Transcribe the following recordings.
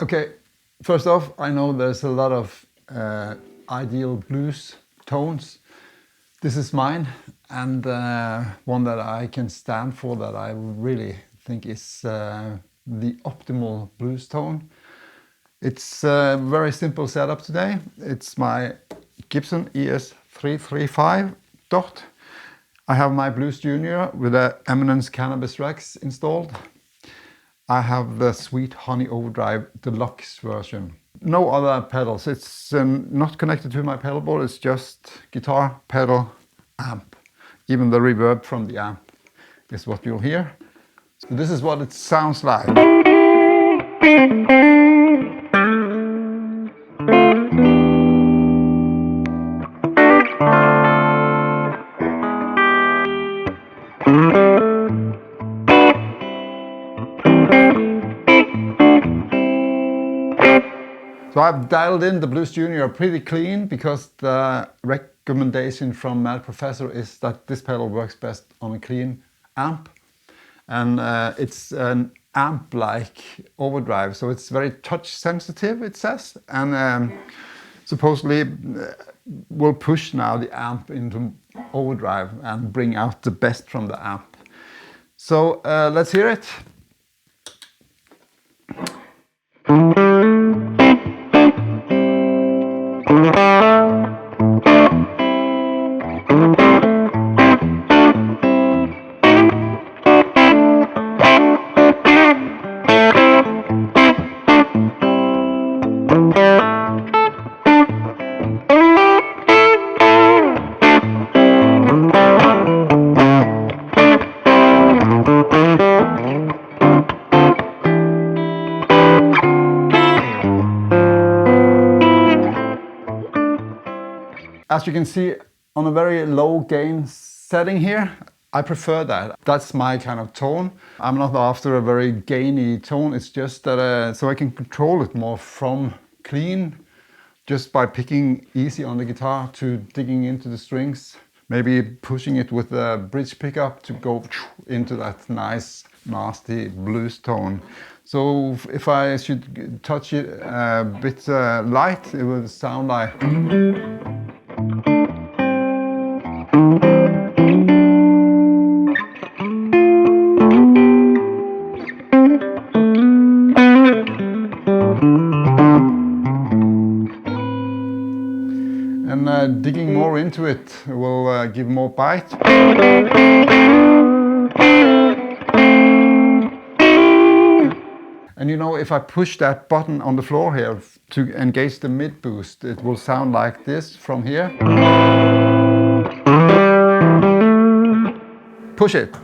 Okay, first off, I know there's a lot of ideal blues tones. This is mine, and one that I can stand for, that I really think is the optimal blues tone. It's a very simple setup today. It's my Gibson ES-335 dot. I have my Blues Junior with the Eminence Cannabis Rex installed. I have the Sweet Honey Overdrive deluxe version. No other pedals. It's not connected to my pedal board. It's just guitar, pedal, amp. Even the reverb from the amp is what you'll hear. So this is what it sounds like. So I've dialed in the Blues Junior pretty clean, because the recommendation from Mad Professor is that this pedal works best on a clean amp. And it's an amp-like overdrive, so it's very touch sensitive, it says. And supposedly will push now the amp into overdrive and bring out the best from the amp. So let's hear it. As you can see, on a very low gain setting here, I prefer that. That's my kind of tone. I'm not after a very gainy tone. It's just that so I can control it more from clean, just by picking easy on the guitar to digging into the strings, maybe pushing it with a bridge pickup to go into that nice, nasty blues tone. So if I should touch it a bit light, it will sound like. And digging more into it will give more bite. And you know, if I push that button on the floor here to engage the mid boost, it will sound like this from here. Push it.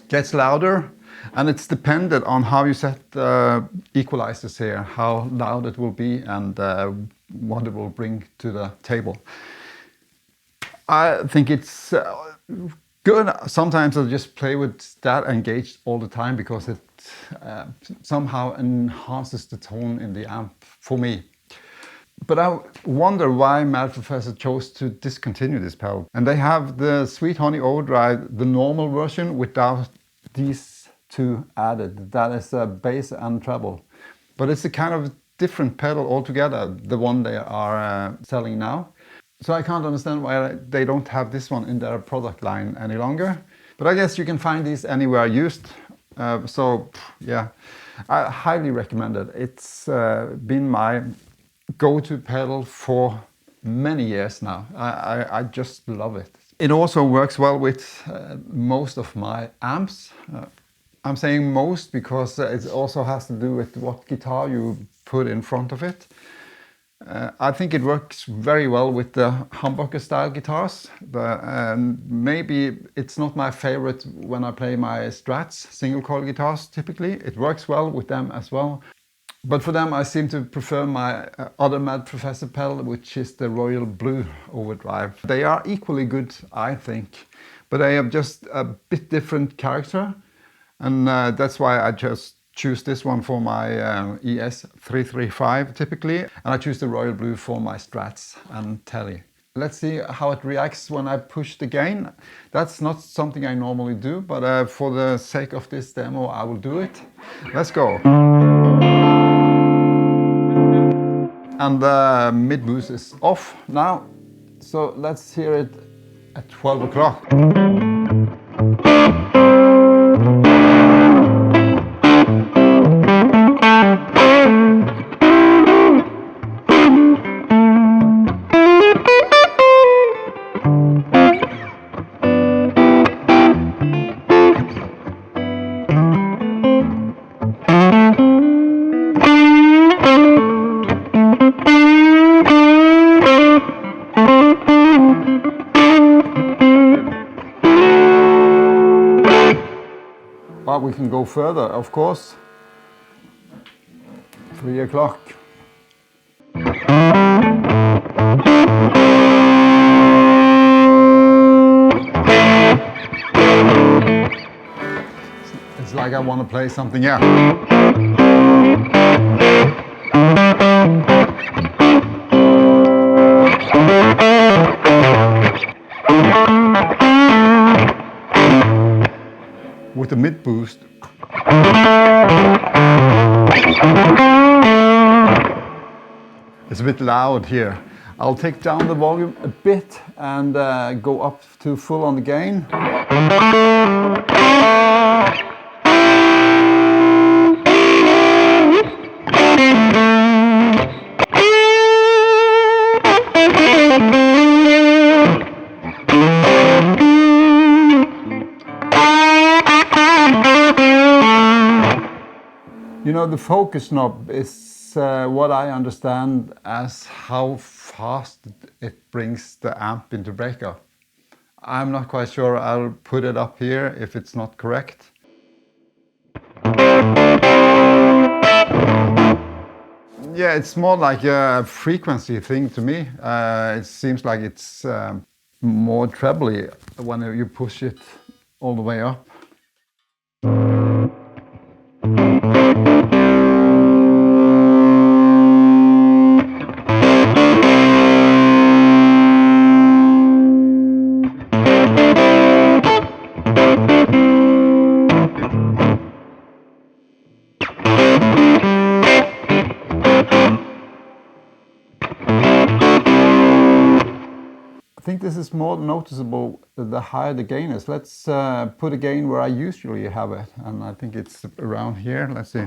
Gets louder, and it's dependent on how you set equalizers here, how loud it will be, and what it will bring to the table. I think it's good. Sometimes I'll just play with that engaged all the time, because it somehow enhances the tone in the amp for me. But I wonder why Mad Professor chose to discontinue this pedal. And they have the Sweet Honey Overdrive, the normal version, without these two added. That is a bass and treble. But it's a kind of different pedal altogether, the one they are selling now. So I can't understand why they don't have this one in their product line any longer. But I guess you can find these anywhere used. So yeah, I highly recommend it. It's been my go-to pedal for many years now. I just love it. It also works well with most of my amps. I'm saying most because it also has to do with what guitar you put in front of it. I think it works very well with the humbucker style guitars. Maybe it's not my favorite when I play my Strats, single coil guitars typically. It works well with them as well. But for them I seem to prefer my other Mad Professor pedal, which is the Royal Blue Overdrive. They are equally good, I think, but they have just a bit different character, and that's why I just choose this one for my ES-335 typically, and I choose the Royal Blue for my Strats and Telly. Let's see how it reacts when I push the gain. That's not something I normally do, but for the sake of this demo I will do it. Let's go. And the mid boost is off now, so let's hear it at 12 o'clock. But we can go further, of course. 3 o'clock. It's like I want to play something else. With the mid boost. It's a bit loud here. I'll take down the volume a bit and go up to full on the gain. You know, the focus knob is what I understand as how fast it brings the amp into breakup. I'm not quite sure. I'll put it up here if it's not correct. Yeah, it's more like a frequency thing to me. It seems like it's more trebly when you push it all the way up. I think this is more noticeable the higher the gain is. Let's put a gain where I usually have it, and I think it's around here. Let's see.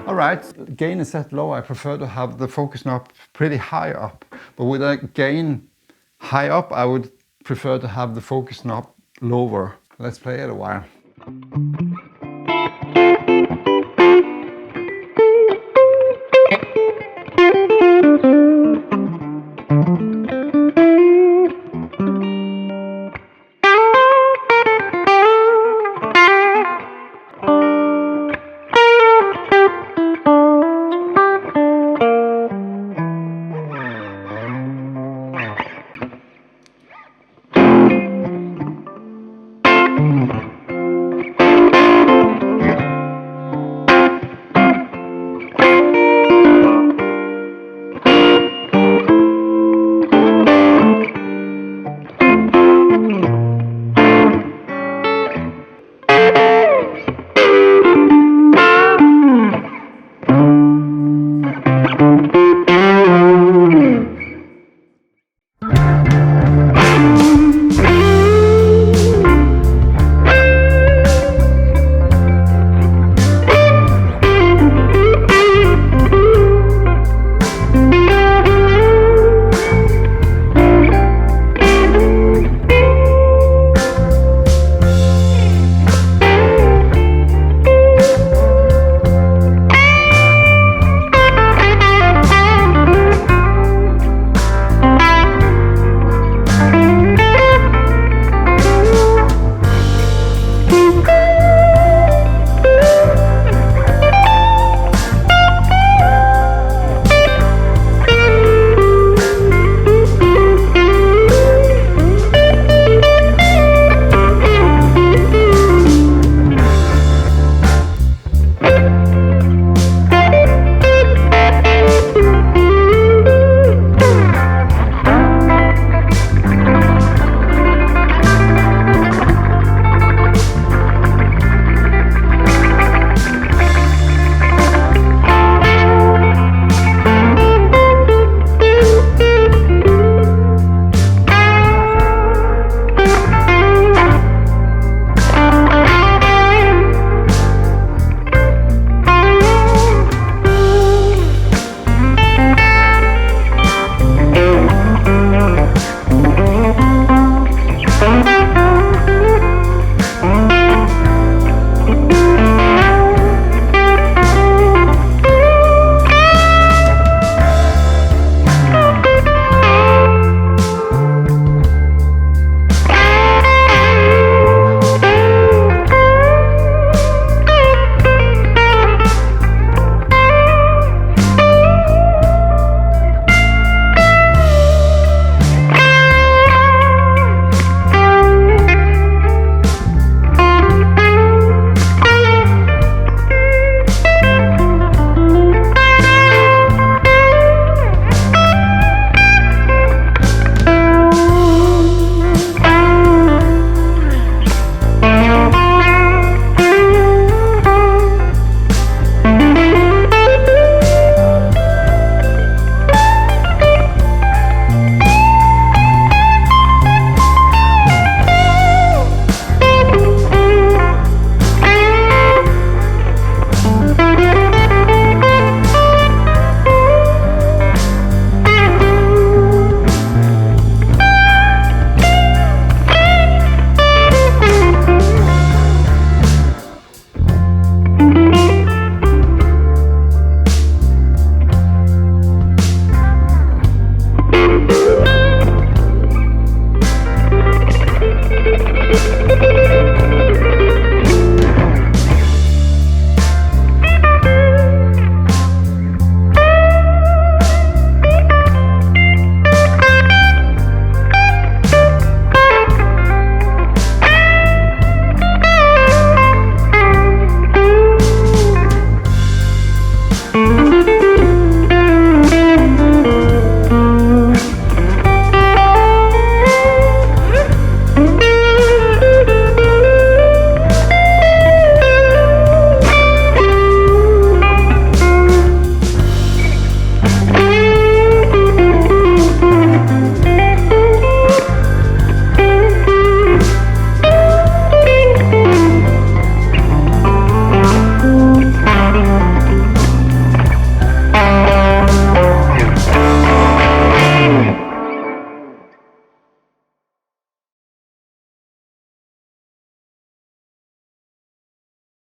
Alright, gain is set low. I prefer to have the focus knob pretty high up, but with a gain high up I would prefer to have the focus knob lower. Let's play it a while.